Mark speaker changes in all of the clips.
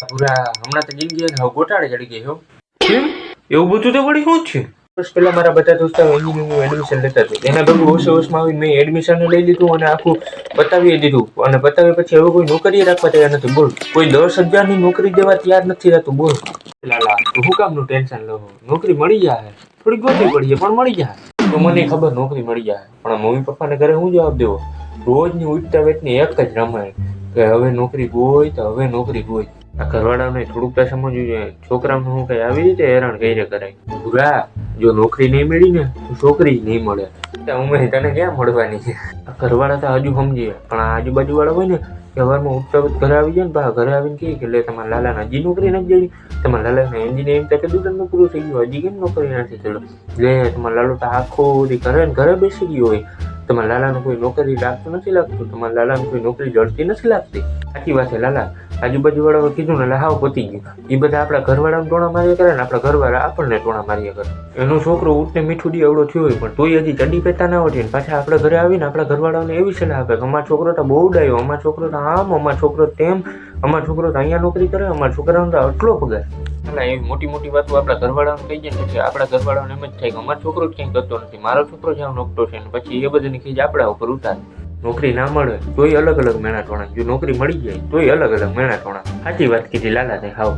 Speaker 1: પૂરા હમણાં તો જિંદગી હવે ગોટાળે ચડી ગઈ હો. કેમ એવું બધું તો વળી શું છે? બસ પેલા મારા બધા દોસ્તારો એન્જિનિયરિંગનું એડમિશન લેતા હતા. એના ભેગું હોશમાં આવીને મેં એડમિશન લઈ લીધું અને આખું પતાવી દીધું. અને પતાવ્યા પછી હવે કોઈ નોકરી રાખવા તૈયાર નથી. બોલ, કોઈ 10,000ની નોકરી દેવા તૈયાર નથી રહેતું. બોલ લાલા, તું શું કામનું ટેન્શન લો? નોકરી મળી જાય, થોડી ગોતવી પડીએ પણ મળી જાય. તો મને ખબર નોકરી મળી જાય, પણ મમ્મી પપ્પાને ઘરે હું જવાબ દેવો? રોજની ઉઠતા વેતની એક જ રામાયણ કે હવે નોકરી ગોય તો હવે નોકરી ગોય. આ ઘરવાળાને થોડુંક તો સમજવું જોઈએ. છોકરાઓને હું કઈ આવી રીતે હેરાન કરી કરાય? ભૂરા, જો નોકરી નહીં મળી ને તો છોકરી નહીં મળે. ઉમેર તને ક્યાં મળવાની છે? આ ઘરવાળા તો હજુ સમજીએ, પણ આ આજુબાજુ વાળા હોય ને સવારમાં ઉઠતા ઘરે આવી જાય ને બા ઘરે આવીને કહે કે લે તમારા લાલાને હજી નોકરી નથી જડી, તમારા લાલાને એન્જિનિયરિંગ તો કેટલું પૂરું થઈ ગયું, હજી કેમ નોકરી નથી થયું? લે તમારા લાલો તો આખો ઘરે ઘરે બેસી ગયો હોય. તમારા લાલાને કોઈ નોકરી લાગતું નથી લાગતું, તમારા લાલાને કોઈ નોકરી જડતી નથી લાગતી. સાચી વાત છે લાલા. આજુબાજુ વાળા કીધું ને હાવ પતી ગયું. એ બધા આપણા ઘરવાળાને ટોણા માર્યા કરે ને આપણા ઘરવાળા આપણને ટોણા માર્યા કરે. એનો છોકરો ઉઠને મીઠું દી એવડો થયો હોય પણ તોય હજી ચડી પેતા ના ઉઠે ને પાછા આપણા ઘરે આવીને આપણા ઘરવાળાને એવી સલાહ આપે કે અમારો છોકરો તો બહુ ડાયો, અમારો છોકરો તો આમ, અમારો છોકરો તેમ, અમારો છોકરો તો અહીંયા નોકરી કરે, અમારા છોકરાઓને તો આટલો પગાર. એટલે એવી મોટી મોટી વાતો આપણા ઘરવાળાને કહી જાય ને પછી આપણા ઘરવાળાને એમ જ થાય કે અમારો છોકરો જ ક્યાંય કરતો નથી, મારો છોકરો જ્યાં નોકતો છે. ને પછી એ બધાની ખીજ આપણા ઉપર ઉતારે. નોકરી ના મળે તોય અલગ અલગ મેણા ટોણા, જો નોકરી મળી જાય તોય અલગ અલગ મેણા ટોણા. સાચી વાત કીધી લાલા તે હાવ.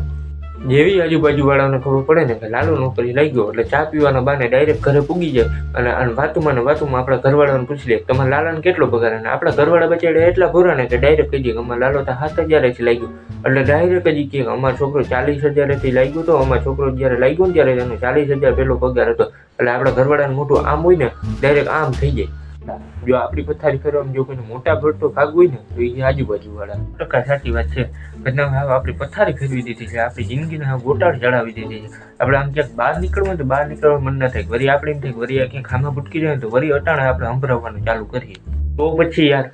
Speaker 1: જેવી આજુબાજુ વાળાને ખબર પડે ને કે લાલુ નોકરી લઈ ગયો એટલે ચા પીવાના બાને ડાયરેક્ટ ઘરે પૂગી જાય અને વાતુમાં આપણા ઘરવાળાને પૂછી લે તમારા લાલાને કેટલો પગાર? અને આપણા ઘરવાળા બચાડે એટલા ભોરા ને કે ડાયરેક્ટ કહી દે કે અમારા લાલો તો 7,000 લાગ્યો. એટલે ડાયરેક્ટ જ કે અમારો છોકરો 40,000 લાગ્યો તો, અમારો છોકરો જયારે લાગ્યો ને ત્યારે એનો 40,000 પેલો પગાર હતો. એટલે આપણા ઘરવાળાને મોટું આમ હોય ને ડાયરેક્ટ આમ થઈ જાય. જો આપણી પથારી ફેરવામાં જો કોઈને મોટા ભરતો ભાગ હોય ને તો એ આજુબાજુ વાળા. ટકા સાચી વાત છે. હવે આપણી પથારી ફેરવી દીધી છે, આપણી જિંદગીને હવે ગોટાળ ચડાવી દીધી છે. આપણે આમ ક્યાંક બહાર નીકળવું તો બહાર નીકળવા મન ના થાય. વરી આપણે એમ થાય વરી ક્યાંક ખામાં ભૂટકી જાય તો વરી અટાણે આપણે સંભળાવવાનું ચાલુ કરીએ. તો પછી યાર